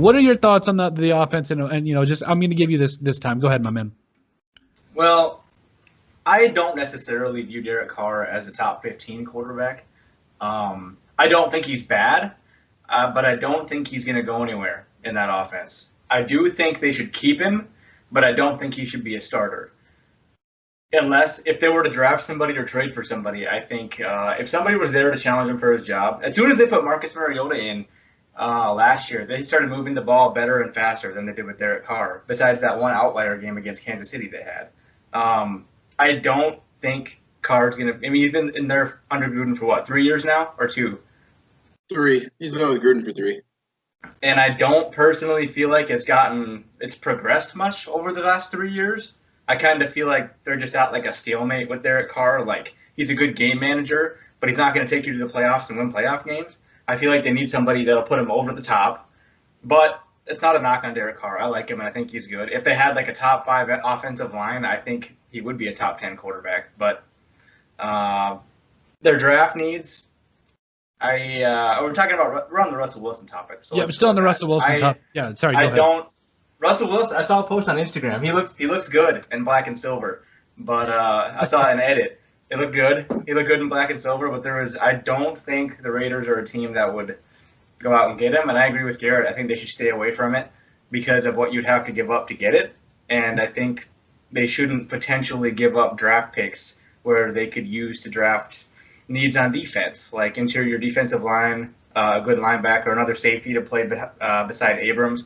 What are your thoughts on the offense? And just I'm going to give you this time. Go ahead, my man. Well, I don't necessarily view Derek Carr as a top 15 quarterback. I don't think he's bad, but I don't think he's going to go anywhere in that offense. I do think they should keep him, but I don't think he should be a starter. Unless, if they were to draft somebody or trade for somebody, I think if somebody was there to challenge him for his job, as soon as they put Marcus Mariota in last year, they started moving the ball better and faster than they did with Derek Carr, besides that one outlier game against Kansas City they had. I don't think Carr's going to – I mean, he's been in there under Gruden for what, 3 years now or 2? 3. He's been with Gruden for 3. And I don't personally feel like it's progressed much over the last 3 years. I kind of feel like they're just at like a stalemate with Derek Carr. Like, he's a good game manager, but he's not going to take you to the playoffs and win playoff games. I feel like they need somebody that'll put him over the top. But it's not a knock on Derek Carr. I like him, and I think he's good. If they had like a top 5 offensive line, I think he would be a top 10 quarterback. But their draft needs, we're talking about, we're on the Russell Wilson topic. So yeah, we're still on the Russell Wilson topic. Yeah, sorry, go ahead. Russell Wilson, I saw a post on Instagram. He looks good in black and silver, but I saw an edit. It looked good. He looked good in black and silver, but I don't think the Raiders are a team that would go out and get him. And I agree with Garrett. I think they should stay away from it because of what you'd have to give up to get it. And I think they shouldn't potentially give up draft picks where they could use to draft needs on defense, like interior defensive line, a good linebacker, another safety to play beside Abrams.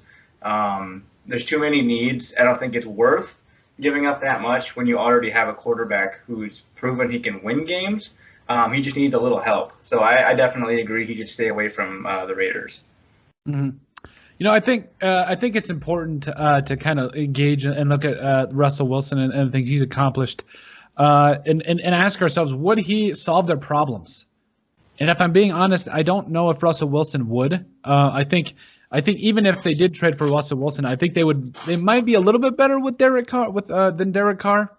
There's too many needs. I don't think it's worth giving up that much when you already have a quarterback who's proven he can win games. He just needs a little help. So I definitely agree he should stay away from the Raiders. Mm-hmm. I think it's important to kind of engage and look at Russell Wilson and things he's accomplished and ask ourselves, would he solve their problems? And if I'm being honest, I don't know if Russell Wilson would. I think even if they did trade for Russell Wilson, I think they might be a little bit better with Derek Carr than Derek Carr.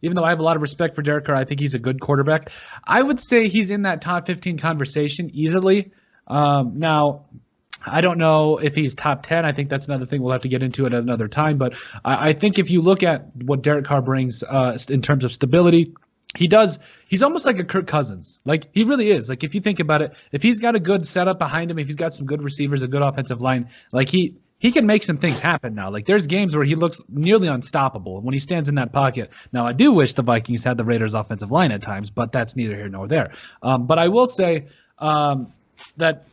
Even though I have a lot of respect for Derek Carr, I think he's a good quarterback. I would say he's in that top 15 conversation easily. Now, I don't know if he's top 10. I think that's another thing we'll have to get into at another time. But I think if you look at what Derek Carr brings in terms of stability, he's almost like a Kirk Cousins. Like, he really is. Like, if you think about it, if he's got a good setup behind him, if he's got some good receivers, a good offensive line, like he can make some things happen now. Like, there's games where he looks nearly unstoppable when he stands in that pocket. Now, I do wish the Vikings had the Raiders offensive line at times, but that's neither here nor there. But I will say that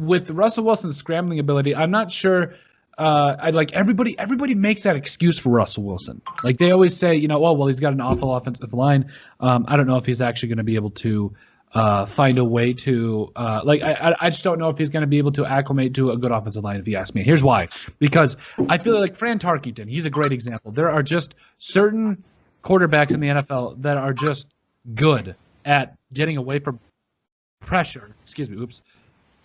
with Russell Wilson's scrambling ability, I'm not sure everybody makes that excuse for Russell Wilson. Like, they always say, he's got an awful offensive line. I don't know if he's actually going to be able to find a way to I just don't know if he's going to be able to acclimate to a good offensive line, if you ask me. Here's why. Because I feel like Fran Tarkenton, he's a great example. There are just certain quarterbacks in the NFL that are just good at getting away from pressure. Excuse me. Oops.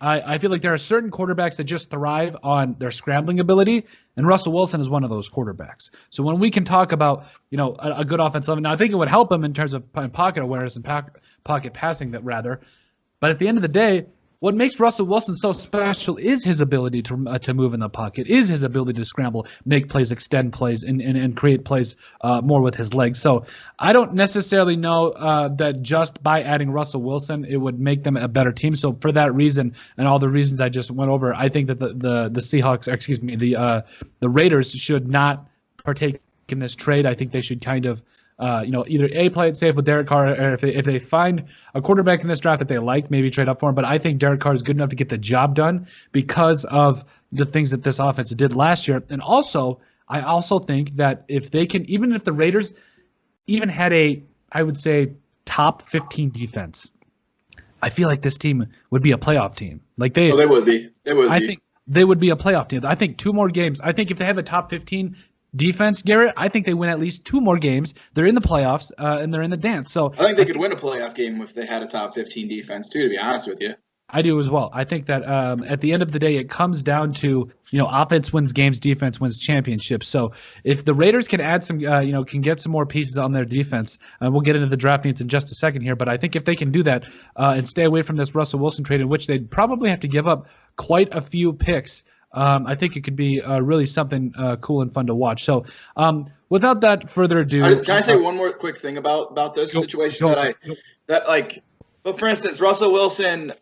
I feel like there are certain quarterbacks that just thrive on their scrambling ability, and Russell Wilson is one of those quarterbacks. So when we can talk about, a good offensive line, now I think it would help him in terms of pocket awareness and pocket passing, but at the end of the day, what makes Russell Wilson so special is his ability to move in the pocket, is his ability to scramble, make plays, extend plays, and create plays more with his legs. So I don't necessarily know that just by adding Russell Wilson, it would make them a better team. So for that reason and all the reasons I just went over, I think that the Seahawks, the Raiders should not partake in this trade. I think they should kind of either play it safe with Derek Carr, or if they find a quarterback in this draft that they like, maybe trade up for him. But I think Derek Carr is good enough to get the job done because of the things that this offense did last year. And also, I also think that if they can, even if the Raiders even had I would say, top 15 defense, I feel like this team would be a playoff team. Like they would be. I think they would be a playoff team. I think 2 more games. I think if they have a top 15 defense, Garrett, I think they win at least 2 more games. They're in the playoffs, and they're in the dance. So I think they could win a playoff game if they had a top 15 defense, too, to be honest with you. I do as well. I think that at the end of the day, it comes down to, offense wins games, defense wins championships. So if the Raiders can add some, can get some more pieces on their defense, we'll get into the draft needs in just a second here. But I think if they can do that and stay away from this Russell Wilson trade, in which they'd probably have to give up quite a few picks I think it could be really something cool and fun to watch. So, without that further ado, Can I say one more quick thing about this situation But for instance, Russell Wilson,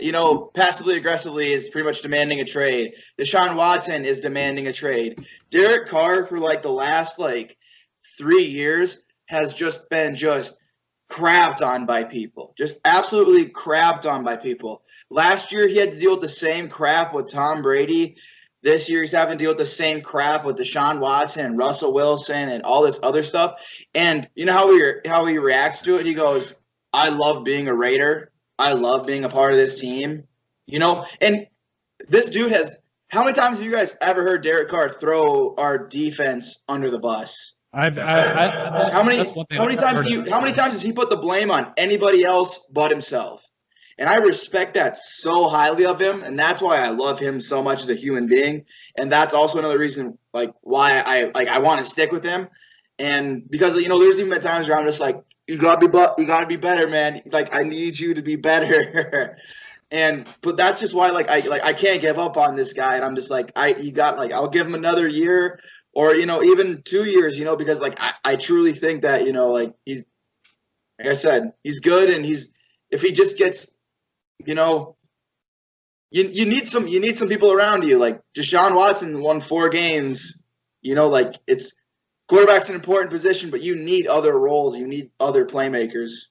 passively aggressively is pretty much demanding a trade. Deshaun Watson is demanding a trade. Derek Carr for the last 3 years has just been crapped on by people. Just absolutely crapped on by people. Last year he had to deal with the same crap with Tom Brady. This year he's having to deal with the same crap with Deshaun Watson and Russell Wilson and all this other stuff. And you know how he reacts to it? He goes, "I love being a Raider. I love being a part of this team." And this dude has – how many times have you guys ever heard Derek Carr throw our defense under the bus? How many times has he put the blame on anybody else but himself? And I respect that so highly of him, and that's why I love him so much as a human being. And that's also another reason why I want to stick with him. And because there's even been times where I'm just like, you gotta be better, man. I need you to be better. But that's just why I can't give up on this guy. And I'm just I'll give him another year or even 2 years, because I truly think that he's, like I said, he's good, and if he just gets you need some people around you. Deshaun Watson won 4 games. It's quarterback's an important position, but you need other roles. You need other playmakers.